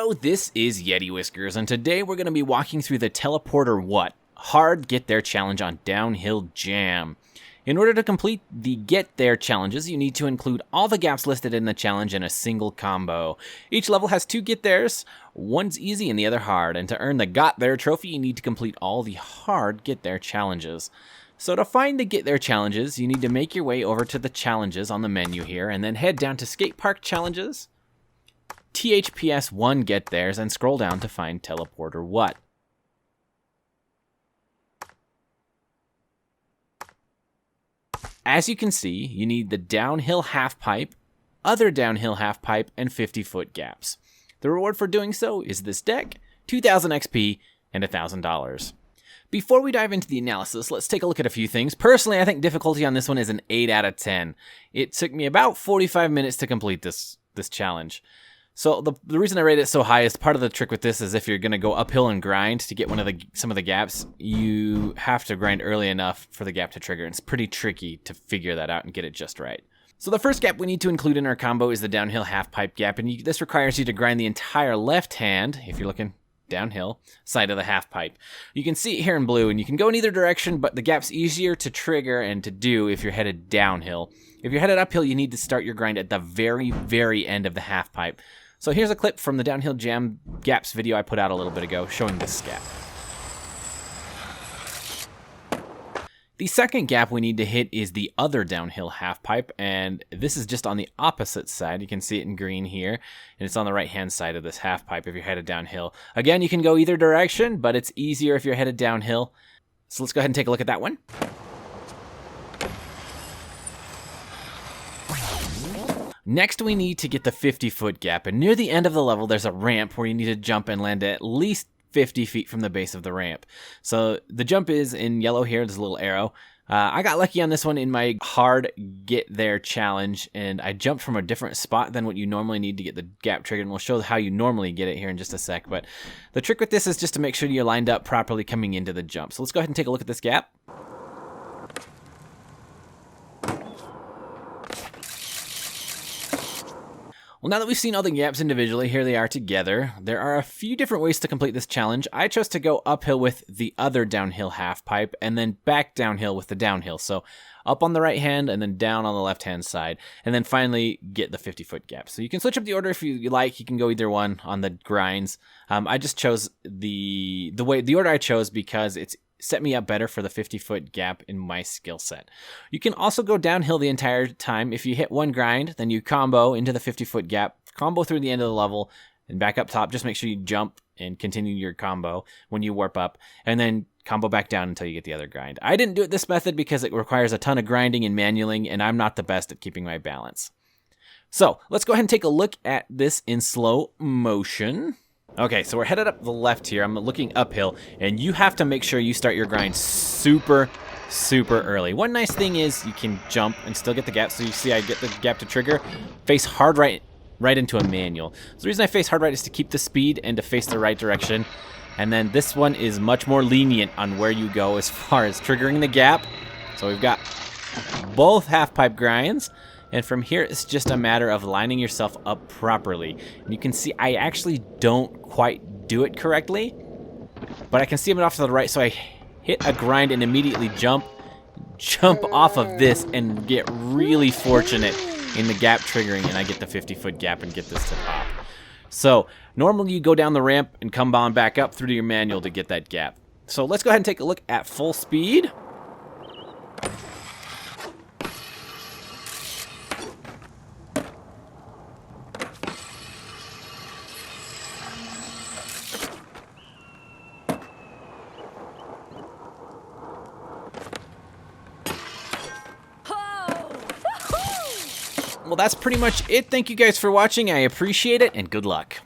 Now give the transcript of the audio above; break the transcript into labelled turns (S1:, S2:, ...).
S1: Hello, this is Yeti Whiskers, and today we're going to be walking through the Teleporter What? Hard Get There challenge on Downhill Jam. In order to complete the Get There challenges, you need to include all the gaps listed in the challenge in a single combo. Each level has 2 Get Theres, one's easy and the other hard, and to earn the Got There trophy, you need to complete all the hard Get There challenges. So to find the Get There challenges, you need to make your way over to the challenges on the menu here, and then head down to Skate Park Challenges, THPS 1 Get Theres, and scroll down to find Teleporter What? As you can see, you need the downhill halfpipe, other downhill halfpipe, and 50-foot gaps. The reward for doing so is this deck, 2,000 XP, and $1,000. Before we dive into the analysis, let's take a look at a few things. Personally, I think difficulty on this one is an 8 out of 10. It took me about 45 minutes to complete this challenge. So the reason I rate it so high is part of the trick with this is if you're going to go uphill and grind to get some of the gaps, you have to grind early enough for the gap to trigger. It's pretty tricky to figure that out and get it just right. So the first gap we need to include in our combo is the downhill halfpipe gap, and this requires you to grind the entire left hand, if you're looking downhill, side of the halfpipe. You can see it here in blue, and you can go in either direction, but the gap's easier to trigger and to do if you're headed downhill. If you're headed uphill, you need to start your grind at the very, very end of the halfpipe. So here's a clip from the Downhill Jam Gaps video I put out a little bit ago showing this gap. The second gap we need to hit is the other downhill halfpipe, and this is just on the opposite side. You can see it in green here, and it's on the right-hand side of this halfpipe if you're headed downhill. Again, you can go either direction, but it's easier if you're headed downhill. So let's go ahead and take a look at that one. Next, we need to get the 50-foot gap, and near the end of the level, there's a ramp where you need to jump and land at least 50 feet from the base of the ramp. So the jump is in yellow here, there's a little arrow. I got lucky on this one in my hard Get There challenge, and I jumped from a different spot than what you normally need to get the gap triggered, and we'll show how you normally get it here in just a sec. But the trick with this is just to make sure you're lined up properly coming into the jump. So let's go ahead and take a look at this gap. Well, now that we've seen all the gaps individually, here they are together. There are a few different ways to complete this challenge. I chose to go uphill with the other downhill halfpipe and then back downhill with the downhill. So up on the right hand and then down on the left hand side. And then finally get the 50-foot gap. So you can switch up the order if you like. You can go either one on the grinds. I just chose the order I chose because it's set me up better for the 50-foot gap in my skill set. You can also go downhill the entire time. If you hit one grind, then you combo into the 50-foot gap, combo through the end of the level, and back up top. Just make sure you jump and continue your combo when you warp up, and then combo back down until you get the other grind. I didn't do it this method because it requires a ton of grinding and manualing, and I'm not the best at keeping my balance. So let's go ahead and take a look at this in slow motion. Okay, so we're headed up the left here. I'm looking uphill, and you have to make sure you start your grind super early. One nice thing is you can jump and still get the gap. So you see I get the gap to trigger, face hard right into a manual. So the reason I face hard right is to keep the speed and to face the right direction. And then this one is much more lenient on where you go as far as triggering the gap. So we've got both half-pipe grinds. And from here, it's just a matter of lining yourself up properly. And you can see I actually don't quite do it correctly, but I can see I'm off to the right, so I hit a grind and immediately jump off of this and get really fortunate in the gap triggering, and I get the 50-foot gap and get this to pop. So normally you go down the ramp and come on back up through to your manual to get that gap. So let's go ahead and take a look at full speed. Well, that's pretty much it. Thank you guys for watching. I appreciate it, and good luck.